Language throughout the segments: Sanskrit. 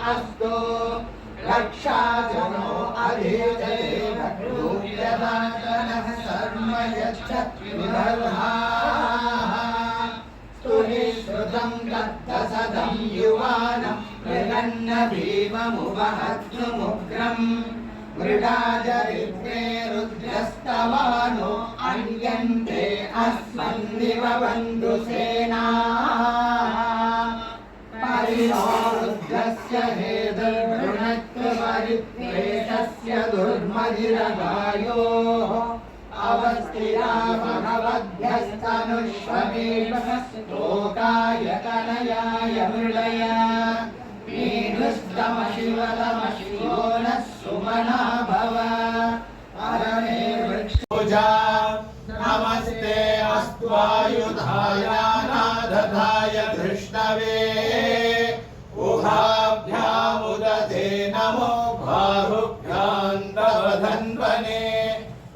अस्तु रक्षाजनो अधीते भूयदानः सर्व यच्छत् विदर्भाः स्तुनिश्रुतं दत्तसदं युवानं मृगन्न भीममुपहत्नुमुग्रम् मृडादरिद्रे रुद्रस्तवानो अन्यन्ते अस्मन्निव बन्धुसेनाः परिणो रुद्रस्य हेतुर्वृणत्वपरित्वेषस्य दुर्मदिरगायोः अवस्थिरा भगवद्भ्यस्तनुष्वमेव लोकाय तनयाय मृडय मीनुस्तमशिवतमशिवो नः सुमना भव परमे वृक्षोजा नमस्ते अस्त्वायुधाय नादधाय धृष्णवे उभाभ्यामुदते नमो बाहुभ्यां तव धन्वने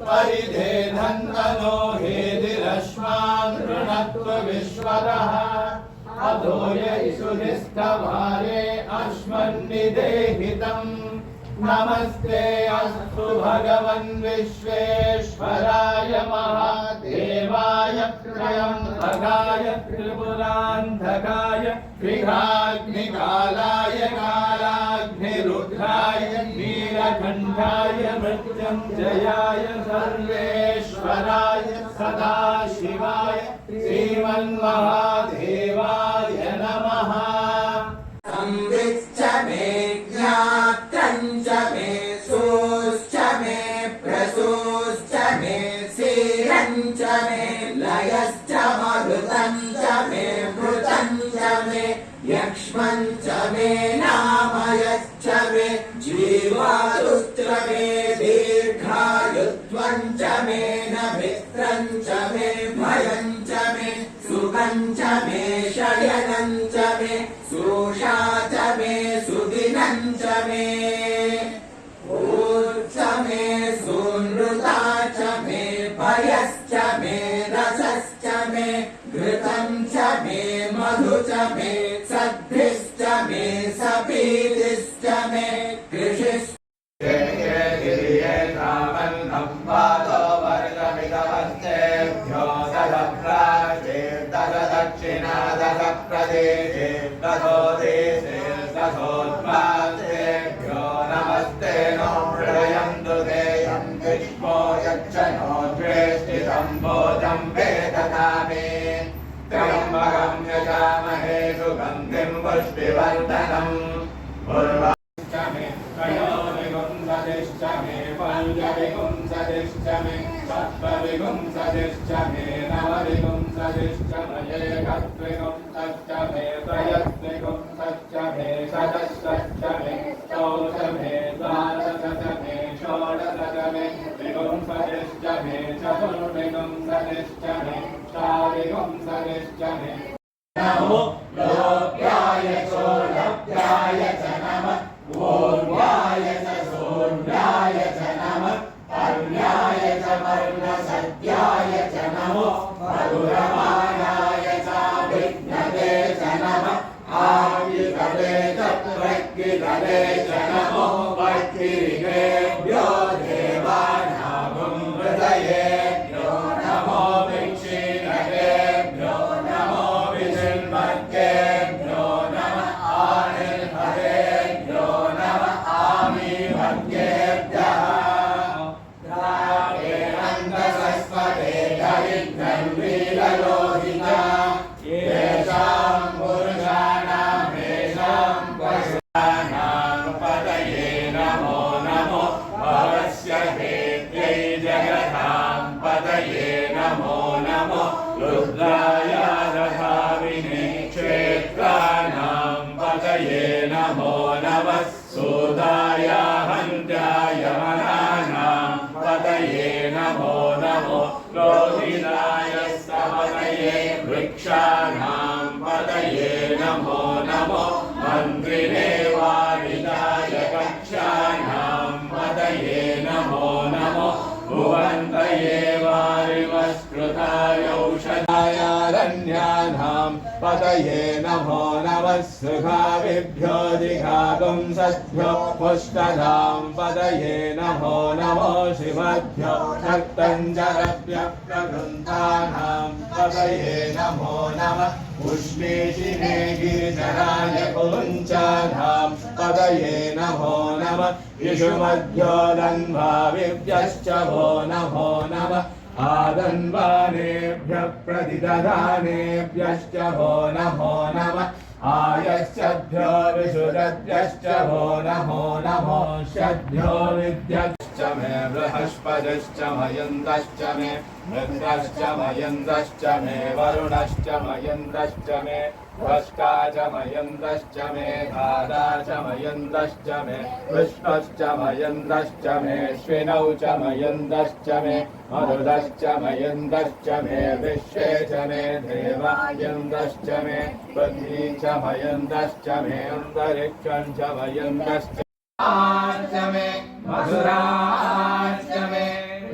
परिधे धन्वनो हेदिरश्मान् ऋणत्व विश्वतः अधोय इसुनिष्ठभारे अश्मन्निदेहितम् नमस्ते अस्तु भगवन् विश्वेश्वराय महादेवाय त्र्यम्बकाय त्रिपुरान्धकाय त्रिघाग्निकालाय कालाग्निरुद्राय नीलकण्ठाय मृत्युञ्जयाय सर्वेश्वराय सदाशिवाय श्रीमन्महादेवाय नमः। संविच्च मे ज्ञात्रञ्च मे सोश्च मे प्रसोश्च मे सीरञ्च मे लयश्च मरुतञ्च मे मृतञ्च मे यक्ष्मञ्च मे नामयश्च मे जीवारुत्र मे दीर्घायुत्वञ्च मे नभित्रञ्च मे भयञ्च मे सुखञ्च मे शयनञ्च मे सुषा च मे सुदिनञ्च मे ऊर्च मे सूनृता च मे भयश्च मे रसश्च मे घृतञ्च मे मधु च मे सद्भिश्च मे सपीतिश्च मे कृषिश्च प्रदेशे तथो देशे तथोत्पादेभ्यो नमस्ते नो हृदयन्तु देयं विष्मो यच्छनो द्वेष्टितं भोजं वेदकामे त्र्यम्बकं यजामहे सुगन्धिं पुष्टिवर्धनम् उर्वाश्च मे त्रयोविगुंसतिश्च मे पञ्चविगुंसतिश्च मे सप्तविगुंसतिश्च मे नवविगुंसतिश्च मे एकत्रिगुंसश्च मे त्रयस्त्रिगुंसश्च मे शतश्च मे चौश मे द्वादश मे षोडश मे विगुंसतिश्च मे चतुर्विगुंसतिश्च मे षाविगुंसतिश्च मे नमो लोभ्याय सोलभ्याय च नमः ऊर्ध्वाय च शून्याय च नमः अर्ण्याय च वर्णसद्याय च नमो मधुरमाणाय च विघ्नते च नमः आर्यितले च प्रज्ञितले च नमो वक्तिरिगेभ्यो देवानागुं हृदयेभ्यो नमो विक्षीणकेभ्यो नमो विजिन्मर्केभ्यो नमः आनिर्हरेभ्यो नमः आमीभर्गेभ्यः द्रावेणन्दसस्वते हरिघ्नन्वीरलोहिता येषां पुरुषाणामेषां पशूनां पतये नमो नमो भवस्य हेत्यै जगतां पतये नमो नमो रुद्राय दधाविने क्षेत्राणां पतये नमो नमः सूदाय हन्त्याय मनानां पतये नमो नमो लोहिताय स्तपतये वृक्षाणां पतये नमो नमो मन्त्रिणे वारिदाय कक्षाणां पतये नमो नमो भुवन्तये वारिवस्कृताय औषधाय रण्यानां पतये नमो नमः सुखावे दिघागुं सद्भ्यो पुष्टधां पदये नमो नमो शिवभ्यो रक्तञ्जरभ्यः प्रगृन्थानां पदये नमो नमः पुष्पेशिने गिरिचराय कुञ्चाधां पदये नमो नमः यशुमध्यो दन्भाविभ्यश्च वो नमो नमः आदन्वानेभ्यः प्रतिदधानेभ्यश्च वो नमो नमः आयश्चभ्यो विशुरभ्यश्च वो नमो नमो षड्भ्यो विद्यश्च मे बृहस्पतिश्च मयन्द्रश्च मे मित्रश्च मयन्द्रश्च मे वरुणश्च मयन्द्रश्च मे वष्टा च मयन्द्रश्च मे धारा च मयन्द्रश्च मे विष्णुश्च मयन्द्रश्च मे श्विनौ च मयन्द्रश्च मे मरुदश्च मयन्द्रश्च मे विश्वे च मे देवायन्द्रश्च मे पृथ्वी च मयन्द्रश्च मे अन्तरिक्षं च मयन्द्रश्च मे मधुराश्च मे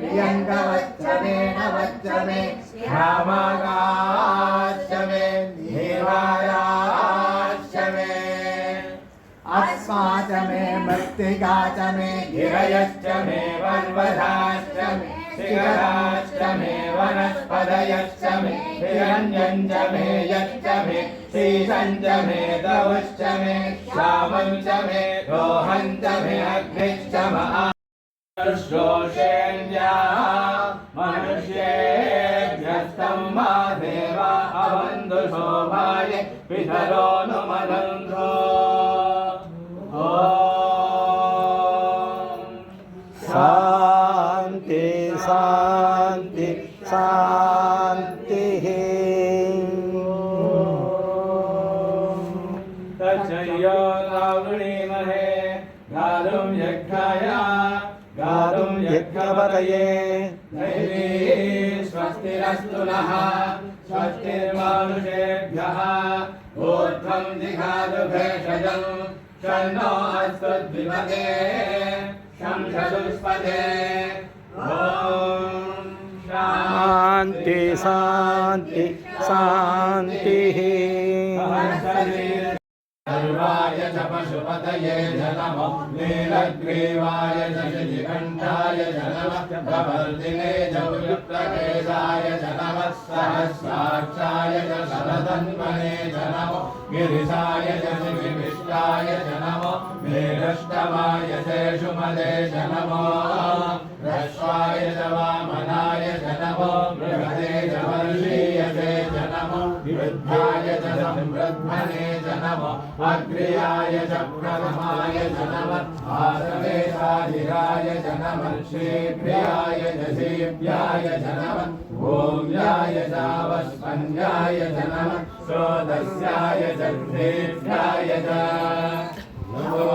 प्रियङ्गवच्च मे नवच्च मे श्यामगाश्च मे देवाराश्च मे अस्माच मे मृत्तिका च मे गिरयश्च मे पर्वताश्च मे शिखराश्च मे वनस्पतयश्च मे हिरण्यं च मे यश्च मे शीशं च मे दवश्च मे श्यामं च मे रोहं च मे अग्निश्च श्रोषेन्द्याः मनुष्येभ्यस्तं मा देवा अवन्तु शोभाय पितरो नु मदन्तो शान्ति शान्ति शान्तिः तच्चयो रावणीमहे गारुं यज्ञाय गारुं यज्ञपतये दैवी स्वस्तिरस्तु नः स्वस्तिर्मानुषेभ्यः ऊर्ध्वं जिघातु भेषजं शन्नो अस्तु द्विपदे शं चतुष्पदे ॐ शान्ति शान्ति शान्तिः सर्वाय च पशुपतये नमो नीलग्रीवाय च शिखण्डाय नमः प्रवर्तिने च विप्रकेशाय नमः सहस्राक्षाय च शरदन्वने नमो गिरिशाय च विविष्टाय नमो मेढष्टमाय शेषुमदे नमो ह्रस्वाय च वामनाय नमो बृहदे च वर्षीयसे नमो वृद्धाय च संवृद्धने नमो अग्र्याय च प्रथमाय नमः आसवेशाधिराय नमः शीघ्राय च शीभ्याय नमः भूम्याय चावस्पन्याय नमः षोडश्याय च दीर्घाय च नमो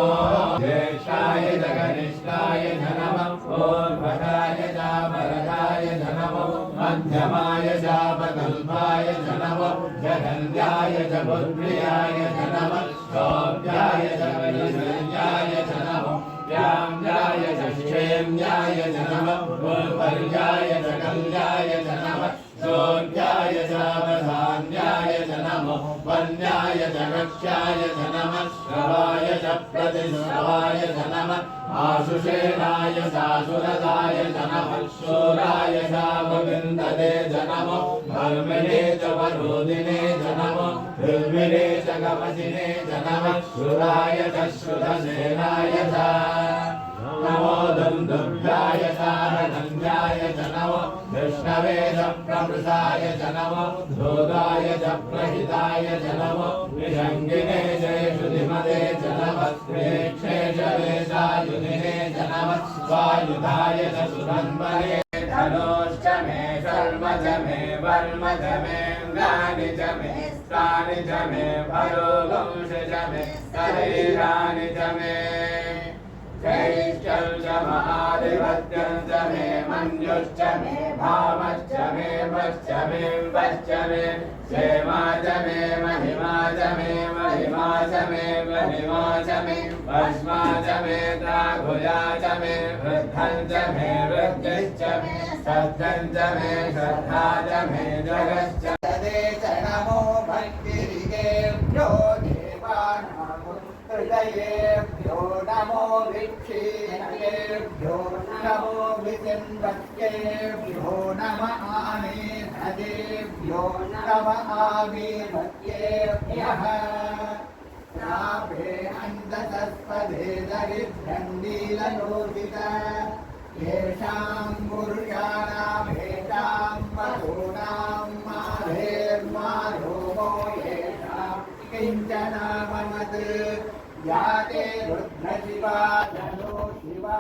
ज्येष्ठाय च कनिष्ठाय नमः ऊर्ध्वताय च वरदाय नमो मध्यमाय च पतल्पाय नमो जगन्याय च पुत्र्याय नमः सौभ्याय च वैश्वर्याय नमो व्याम्याय च क्षेम्याय नमः पुर्वर्याय च कल्याय नमः शोर्याय च वधान्याय नमो वन्याय च कक्ष्याय नमः श्रवाय च प्रतिश्रवाय नमः आशुषेणाय चासुरदाय नमः शूराय च गोविन्ददे नमो धर्मिणे च वरोदिने नमो धिर्मिणे च कवचिने नमः श्रुताय च श्रुतसेनाय च नमो दुन्दुभ्याय च हरनन्द्याय च नमो विष्णवे च प्रवृताय च नमो धूताय च प्रहिताय च नमो विषङ्गिने च श्रुतिमदे च नमः प्रेक्षेषवे चायुधिने च नमः स्वायुधाय च सुधन्वने धनोश्च मे शर्म च मे वर्म च मे गानि च मे स्थानि च मे भरोगंश च मे शरीराणि च मे जैष्ठं च महाधिपत्यं च मे मन्युश्च मे भामश्च मे वश्च मे वश्च मे क्षेमा च मे महिमा च मे महिमा च मे महिमा च मे भस्मा च मे त्रागुया च मे वृद्धं च मे वृद्धिश्च मे श्रद्धं च मे श्रद्धा च मे जगश्च तदे च नमो भक्तिरिगेभ्यो देवानां हृदयेभ्यो नमो विक्षीणयेभ्यो नमो विचिन्वत्येभ्यो नम आनेभ्यो नम आवीभत्येभ्यः नाभे अन्ततस्पदे दरिद्रन्दीललोकित येषां पुरुषाणामेषां वधूनां माधेर्माधूमो येषां किञ्चनाममत् याते रुद्रशिवा धनो शिवा